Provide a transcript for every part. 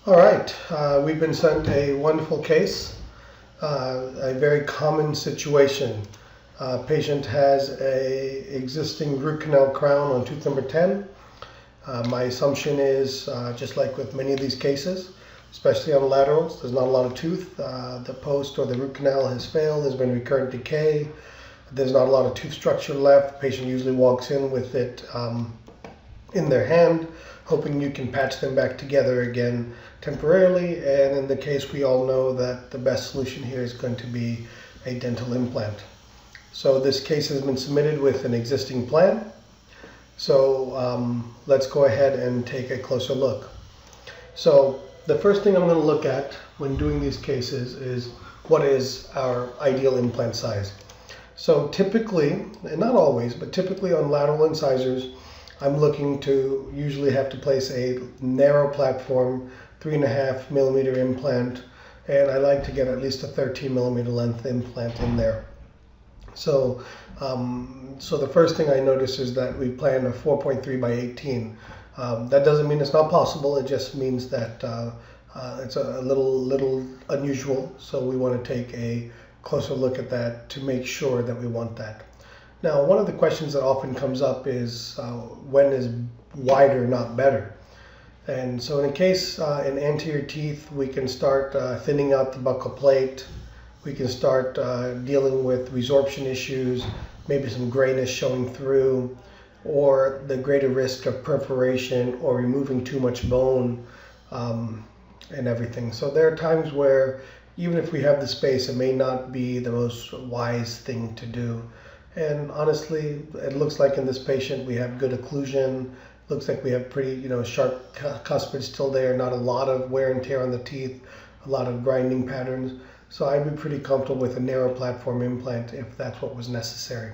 All right, we've been sent a wonderful case, a very common situation. Patient has a existing root canal crown on tooth number 10. My assumption is, just like with many of these cases, especially on laterals, there's not a lot of tooth. The post or the root canal has failed, there's been recurrent decay, there's not a lot of tooth structure left. The patient usually walks in with it in their hand, hoping you can patch them back together again temporarily. And in the case, we all know that the best solution here is going to be a dental implant. So this case has been submitted with an existing plan. So let's go ahead and take a closer look. So the first thing I'm going to look at when doing these cases is what is our ideal implant size. So typically, and not always, but typically on lateral incisors, I'm looking to usually have to place a narrow platform, 3.5 millimeter implant, and I like to get at least a 13 millimeter length implant in there. So, so the first thing I notice is that we plan a 4.3 by 18. That doesn't mean it's not possible. It just means that it's a little unusual. So we want to take a closer look at that to make sure that we want that. Now, one of the questions that often comes up is when is wider not better? And so in a case in anterior teeth, we can start thinning out the buccal plate. We can start dealing with resorption issues, maybe some grayness showing through, or the greater risk of perforation or removing too much bone and everything. So there are times where even if we have the space, it may not be the most wise thing to do. And honestly, it looks like in this patient we have good occlusion. Looks like we have pretty, sharp cuspid still there. Not a lot of wear and tear on the teeth, a lot of grinding patterns. So I'd be pretty comfortable with a narrow platform implant if that's what was necessary.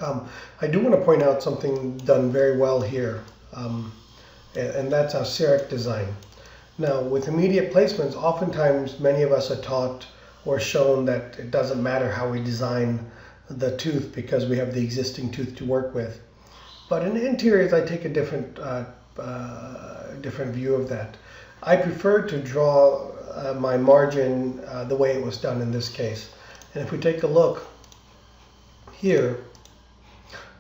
I do want to point out something done very well here, and that's our CEREC design. Now, with immediate placements, oftentimes many of us are taught or shown that it doesn't matter how we design the tooth because we have the existing tooth to work with. But in interiors, I take a different view of that. I prefer to draw my margin the way it was done in this case. And if we take a look here,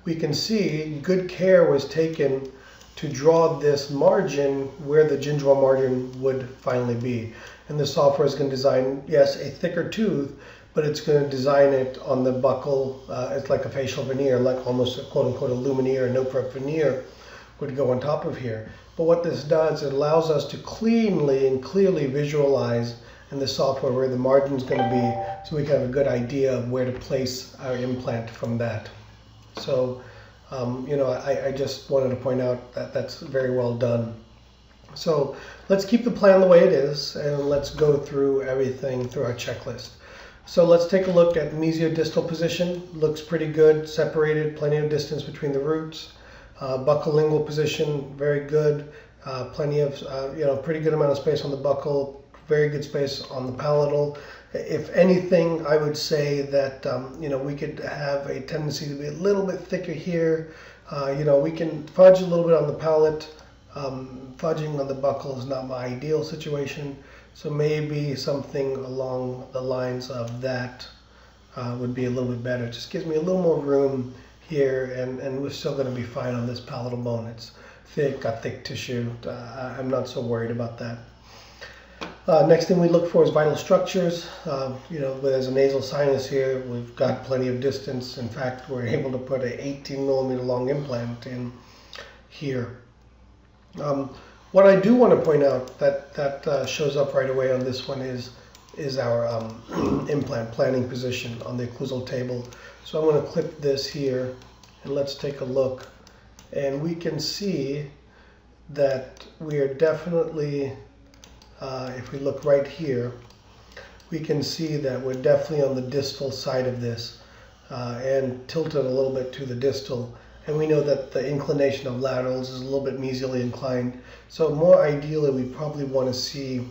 we can see good care was taken to draw this margin where the gingival margin would finally be. And the software is going to design, yes, a thicker tooth, but it's going to design it on the buccal. It's like a facial veneer, like almost a quote-unquote a lumineer, a no-prep veneer would go on top of here. But what this does, it allows us to cleanly and clearly visualize in the software where the margin is going to be, so we can have a good idea of where to place our implant from that. So, I just wanted to point out that that's very well done. So let's keep the plan the way it is, and let's go through everything through our checklist. So let's take a look at mesiodistal position. Looks pretty good, separated, plenty of distance between the roots. Buccolingual position, very good. Plenty of, pretty good amount of space on the buccal, very good space on the palatal. If anything, I would say that, we could have a tendency to be a little bit thicker here. We can fudge a little bit on the palate. Fudging on the buccal is not my ideal situation. So maybe something along the lines of that would be a little bit better. It just gives me a little more room here, and we're still going to be fine on this palatal bone. It's thick, got thick tissue. I'm not so worried about that. Next thing we look for is vital structures. There's a nasal sinus here. We've got plenty of distance. In fact, we're able to put an 18 millimeter long implant in here. What I do want to point out that shows up right away on this one is our implant planning position on the occlusal table. So I'm going to clip this here, and let's take a look. And we can see that we are definitely, if we look right here, we can see that we're definitely on the distal side of this and tilted a little bit to the distal. And we know that the inclination of laterals is a little bit mesially inclined. So more ideally, we probably want to see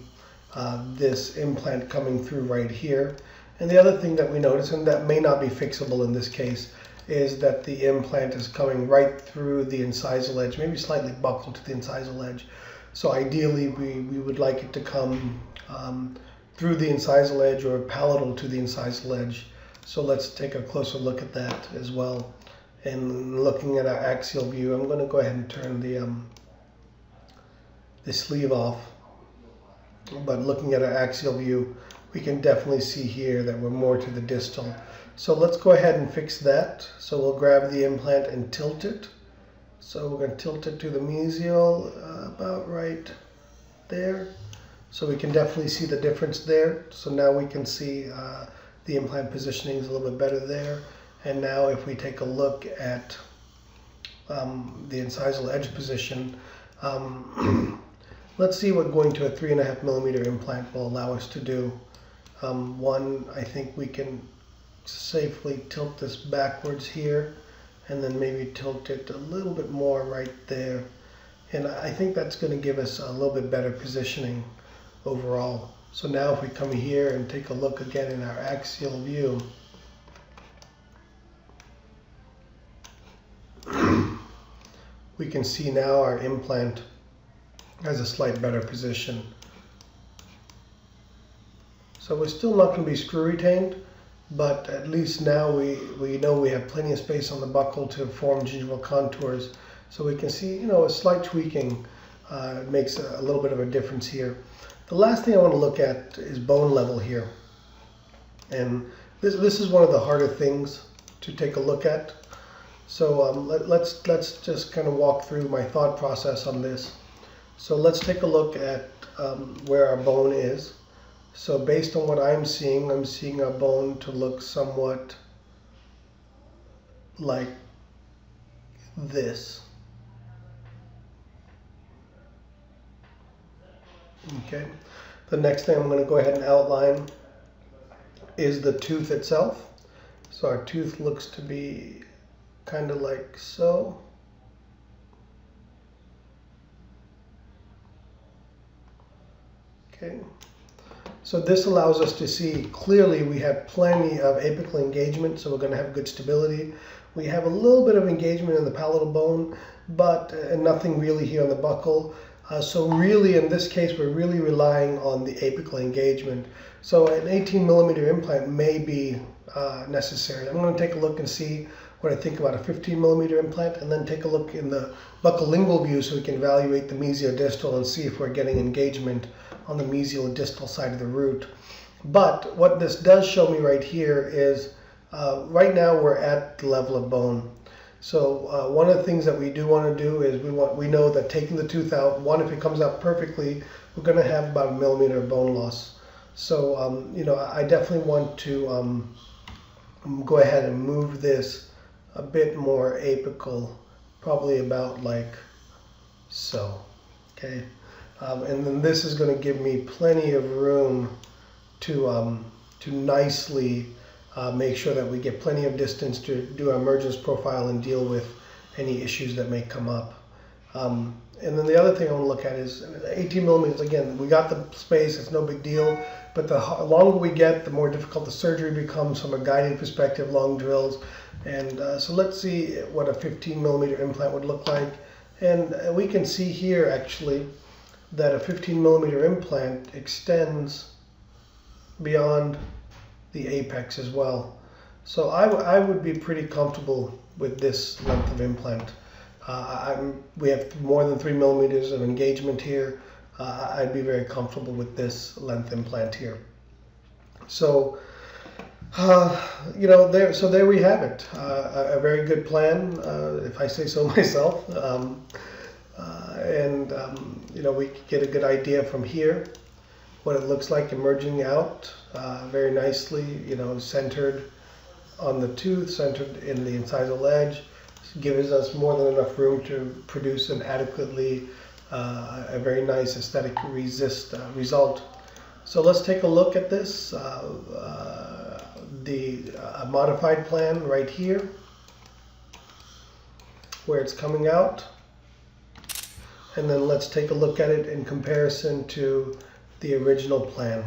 this implant coming through right here. And the other thing that we notice, and that may not be fixable in this case, is that the implant is coming right through the incisal edge, maybe slightly buccal to the incisal edge. So ideally we would like it to come through the incisal edge or palatal to the incisal edge. So let's take a closer look at that as well. And looking at our axial view, I'm going to go ahead and turn the sleeve off. But looking at our axial view, we can definitely see here that we're more to the distal. So let's go ahead and fix that. So we'll grab the implant and tilt it. So we're going to tilt it to the mesial about right there. So we can definitely see the difference there. So now we can see the implant positioning is a little bit better there. And now if we take a look at the incisal edge position, let's see what going to a 3.5 millimeter implant will allow us to do. One, I think we can safely tilt this backwards here, and then maybe tilt it a little bit more right there. And I think that's going to give us a little bit better positioning overall. So now if we come here and take a look again in our axial view, we can see now our implant has a slight better position. So we're still not going to be screw retained, but at least now we know we have plenty of space on the buccal to form gingival contours. So we can see, a slight tweaking makes a little bit of a difference here. The last thing I want to look at is bone level here. And this is one of the harder things to take a look at. So let's just kind of walk through my thought process on this. So let's take a look at where our bone is. So based on what I'm seeing our bone to look somewhat like this. Okay. The next thing I'm going to go ahead and outline is the tooth itself. So our tooth looks to be kind of like so. Okay. So this allows us to see clearly we have plenty of apical engagement, so we're going to have good stability. We have a little bit of engagement in the palatal bone, but nothing really here on the buccal. So really in this case we're really relying on the apical engagement. So an 18 millimeter implant may be necessary. I'm going to take a look and see what I think about a 15 millimeter implant, and then take a look in the buccal lingual view so we can evaluate the mesiodistal and see if we're getting engagement on the mesial distal side of the root. But what this does show me right here is right now we're at the level of bone. So one of the things that we do want to do is we know that taking the tooth out, one, if it comes out perfectly, we're going to have about 1 millimeter of bone loss. So I definitely want to go ahead and move this a bit more apical, probably about like so. Okay. And then this is going to give me plenty of room to nicely make sure that we get plenty of distance to do our emergence profile and deal with any issues that may come up. And then the other thing I want to look at is 18 millimeters. Again, we got the space, it's no big deal, but the longer we get, the more difficult the surgery becomes from a guiding perspective, long drills. And so let's see what a 15 millimeter implant would look like. And we can see here actually that a 15 millimeter implant extends beyond the apex as well. So I would be pretty comfortable with this length of implant. We have more than 3 millimeters of engagement here. I'd be very comfortable with this length implant here. So there we have it. A very good plan, if I say so myself. We get a good idea from here what it looks like emerging out very nicely, centered on the tooth, centered in the incisal edge. Gives us more than enough room to produce an adequately a very nice aesthetic result. So let's take a look at this. The modified plan right here, where it's coming out, and then let's take a look at it in comparison to the original plan.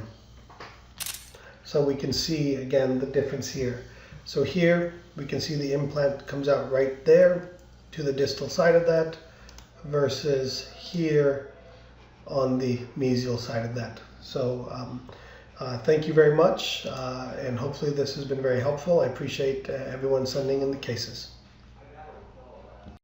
So we can see again the difference here. So here we can see the implant comes out right there to the distal side of that versus here on the mesial side of that. So thank you very much, and hopefully this has been very helpful. I appreciate everyone sending in the cases.